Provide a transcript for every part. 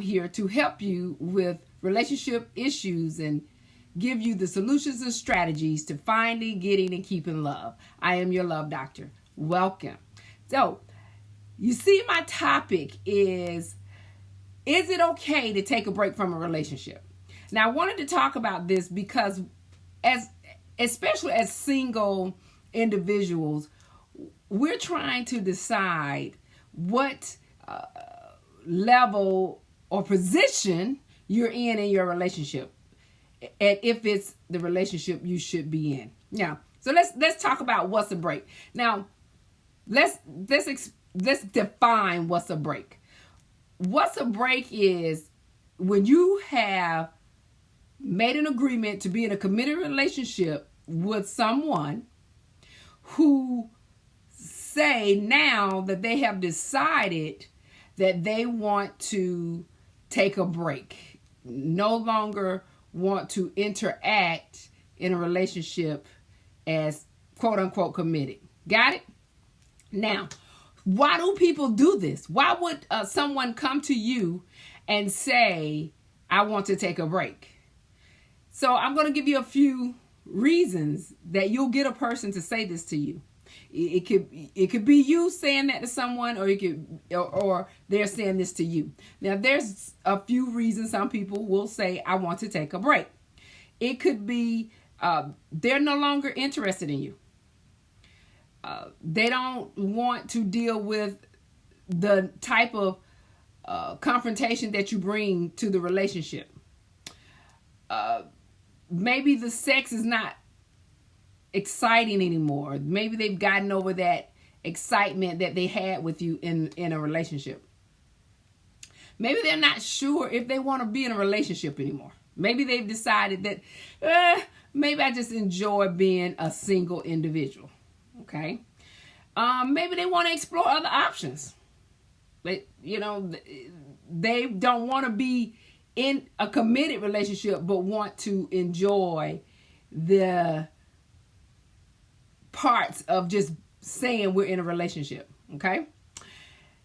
here to help you with relationship issues and give you the solutions and strategies to finding, getting, and keeping love. I am your love doctor. Welcome. So, you see, my topic is it okay to take a break from a relationship? Now, I wanted to talk about this because especially as single individuals, we're trying to decide what level or position you're in your relationship, and if it's the relationship you should be in. Now, so let's talk about what's a break. Now, let's define what's a break. What's a break is when you have made an agreement to be in a committed relationship with someone who say now that they have decided that they want to take a break, no longer want to interact in a relationship as quote unquote committed. Got it? Now, why do people do this? Why would someone come to you and say, I want to take a break? So I'm going to give you a few reasons that you'll get a person to say this to you. It could be you saying that to someone, or they're saying this to you. Now, there's a few reasons some people will say, I want to take a break. It could be they're no longer interested in you. They don't want to deal with the type of confrontation that you bring to the relationship. Maybe the sex is not exciting anymore. Maybe they've gotten over that excitement that they had with you in a relationship. Maybe they're not sure if they want to be in a relationship anymore. Maybe they've decided that maybe I just enjoy being a single individual. Okay. Maybe they want to explore other options. They don't want to be in a committed relationship, but want to enjoy the parts of just saying we're in a relationship. Okay.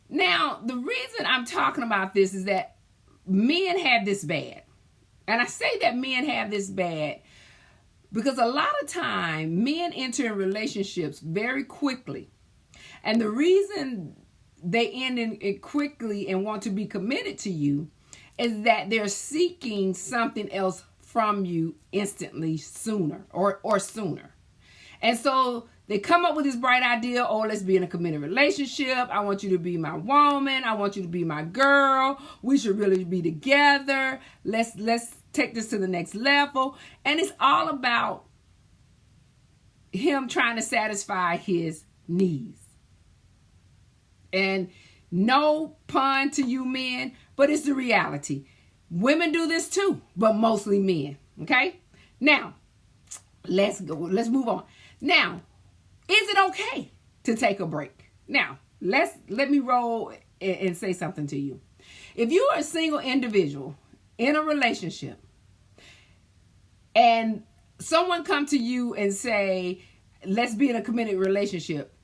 Now, the reason I'm talking about this is that men have this bad. And I say that men have this bad because a lot of time men enter in relationships very quickly. And the reason they end it quickly and want to be committed to you is that they're seeking something else from you instantly, sooner or sooner. And so they come up with this bright idea, oh, let's be in a committed relationship. I want you to be my woman. I want you to be my girl. We should really be together. Let's take this to the next level. And it's all about him trying to satisfy his needs. And no pun to you men, but it's the reality. Women do this too, but mostly men. Okay? Now, let's move on. Now, is it okay to take a break? Now, let me roll and say something to you. If you are a single individual in a relationship and someone come to you and say, let's be in a committed relationship,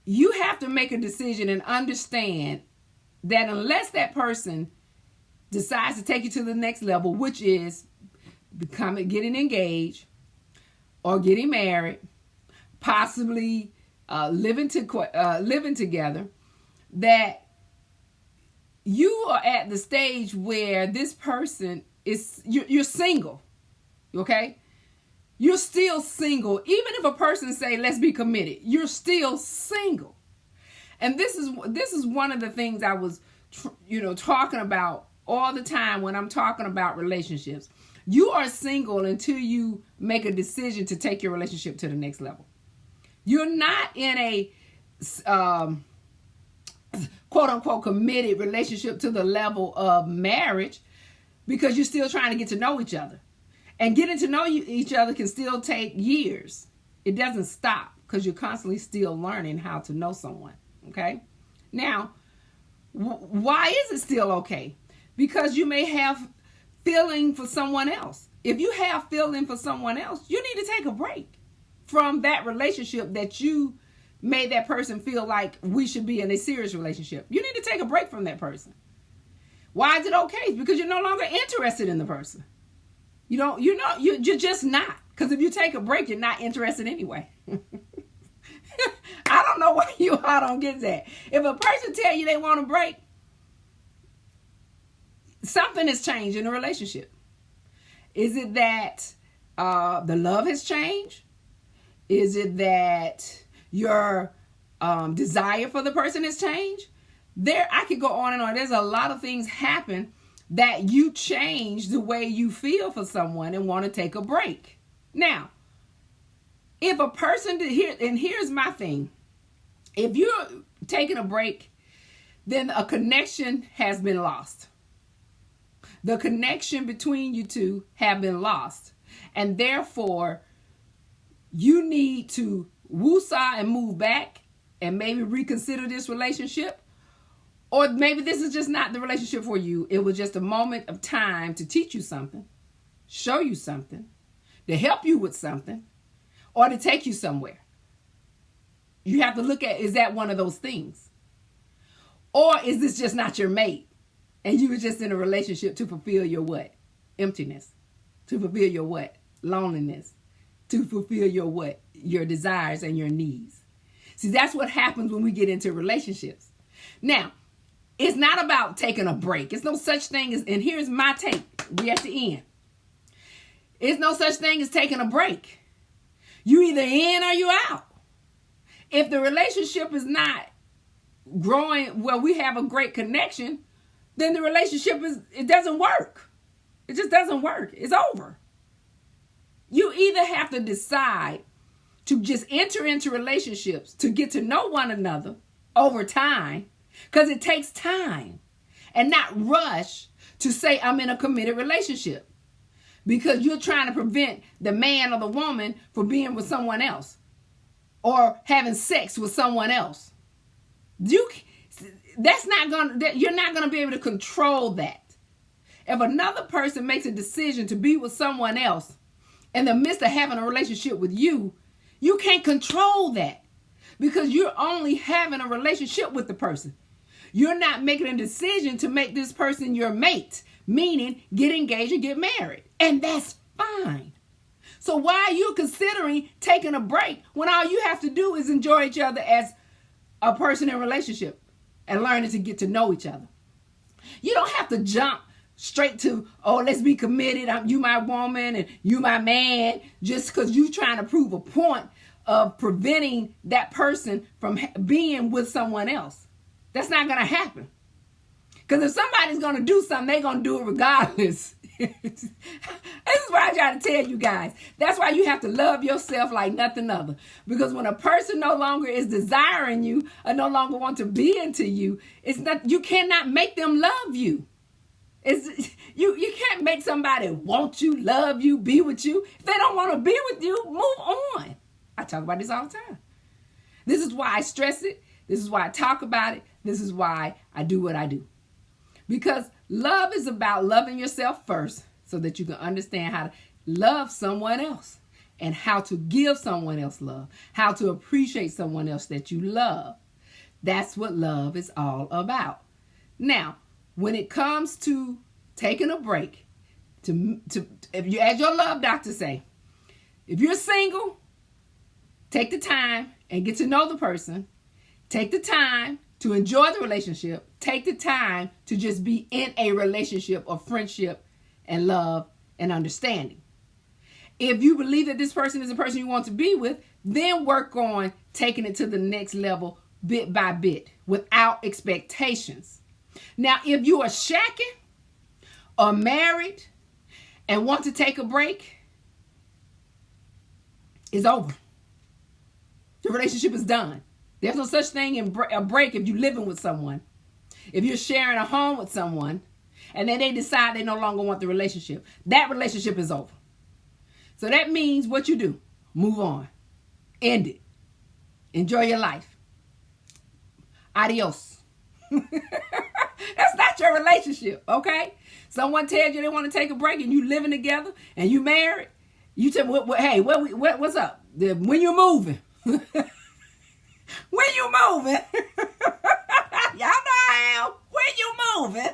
you have to make a decision and understand that unless that person decides to take you to the next level, which is getting engaged or getting married, possibly living together, that you are at the stage where this person you're single. Okay? You're still single. Even if a person say, let's be committed, you're still single. And this is one of the things I was, talking about all the time when I'm talking about relationships. You are single until you make a decision to take your relationship to the next level. You're not in a quote unquote committed relationship to the level of marriage because you're still trying to get to know each other. And getting to know each other can still take years. It doesn't stop because you're constantly still learning how to know someone. Okay? Now, why is it still okay? Because you may have feeling for someone else. If you have feeling for someone else, you need to take a break from that relationship that you made that person feel like we should be in a serious relationship. You need to take a break from that person. Why is it okay? It's because you're no longer interested in the person. You're just not. Because if you take a break, you're not interested anyway. I don't know why you all don't get that. If a person tell you they want a break, something has changed in the relationship. Is it that the love has changed? Is it that your desire for the person has changed? I could go on and on. There's a lot of things happen that you change the way you feel for someone and want to take a break. Now, if a person and here's my thing. If you're taking a break, then a connection has been lost. The connection between you two have been lost. And therefore, you need to woosah and move back and maybe reconsider this relationship. Or maybe this is just not the relationship for you. It was just a moment of time to teach you something, show you something, to help you with something, or to take you somewhere. You have to look at, is that one of those things? Or is this just not your mate? And you were just in a relationship to fulfill your what? Emptiness. To fulfill your what? Loneliness. To fulfill your what? Your desires and your needs. See, that's what happens when we get into relationships. Now, it's not about taking a break. It's no such thing as, and here's my take. We at the end. It's no such thing as taking a break. You either in or you out. If the relationship is not growing, well, we have a great connection, then the relationship it doesn't work. It just doesn't work. It's over. You either have to decide to just enter into relationships to get to know one another over time, because it takes time, and not rush to say I'm in a committed relationship because you're trying to prevent the man or the woman from being with someone else or having sex with someone else. You're not going to be able to control that. If another person makes a decision to be with someone else in the midst of having a relationship with you, you can't control that because you're only having a relationship with the person. You're not making a decision to make this person your mate, meaning get engaged and get married. And that's fine. So why are you considering taking a break when all you have to do is enjoy each other as a person in a relationship and learning to get to know each other? You don't have to jump straight to, oh, let's be committed. You my woman and you my man, just because you're trying to prove a point of preventing that person from being with someone else. That's not going to happen. Because if somebody's going to do something, they're going to do it regardless. This is what I try to tell you guys. That's why you have to love yourself like nothing other. Because when a person no longer is desiring you or no longer want to be into you, you cannot make them love you. You can't make somebody want you, love you, be with you. If they don't want to be with you, move on. I talk about this all the time. This is why I stress it. This is why I talk about it. This is why I do what I do. Because love is about loving yourself first so that you can understand how to love someone else and how to give someone else love, how to appreciate someone else that you love. That's what love is all about. Now, when it comes to taking a break, if you, as your love doctor say, if you're single, take the time and get to know the person. Take the time to enjoy the relationship. Take the time to just be in a relationship of friendship and love and understanding. If you believe that this person is the person you want to be with, then work on taking it to the next level bit by bit without expectations. Now, if you are shacking or married and want to take a break, it's over. The relationship is done. There's no such thing in a break if you're living with someone. If you're sharing a home with someone and then they decide they no longer want the relationship, that relationship is over. So that means what you do, move on, end it, enjoy your life. Adios. That's not your relationship, okay? Someone tells you they want to take a break and you living together and you married. You tell me, hey, what's up? When you moving? When you moving? Y'all know I am. When you moving?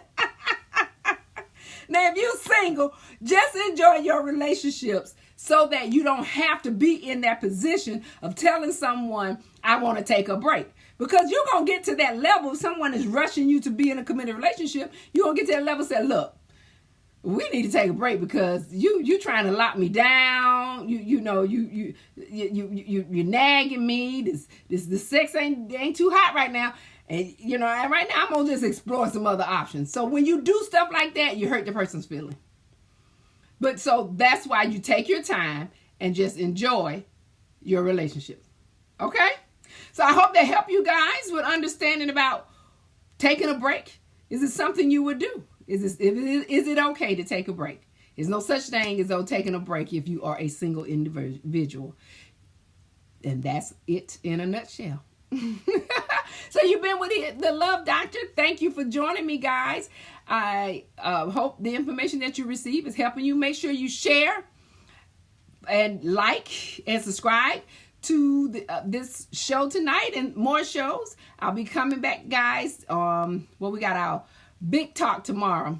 Now, if you're single, just enjoy your relationships so that you don't have to be in that position of telling someone, I want to take a break. Because you're going to get to that level. If someone is rushing you to be in a committed relationship, you're going to get to that level and say, look, we need to take a break because you trying to lock me down. You're nagging me. This sex ain't too hot right now. And and right now I'm gonna just explore some other options. So when you do stuff like that, you hurt the person's feeling. But so that's why you take your time and just enjoy your relationship. Okay? So I hope that helped you guys with understanding about taking a break. Is it something you would do? Is it okay to take a break? There's no such thing as taking a break if you are a single individual. And that's it in a nutshell. So you've been with the Love Doctor. Thank you for joining me, guys. I hope the information that you receive is helping you. Make sure you share and like and subscribe to this show tonight and more shows. I'll be coming back, guys. We got our big talk tomorrow.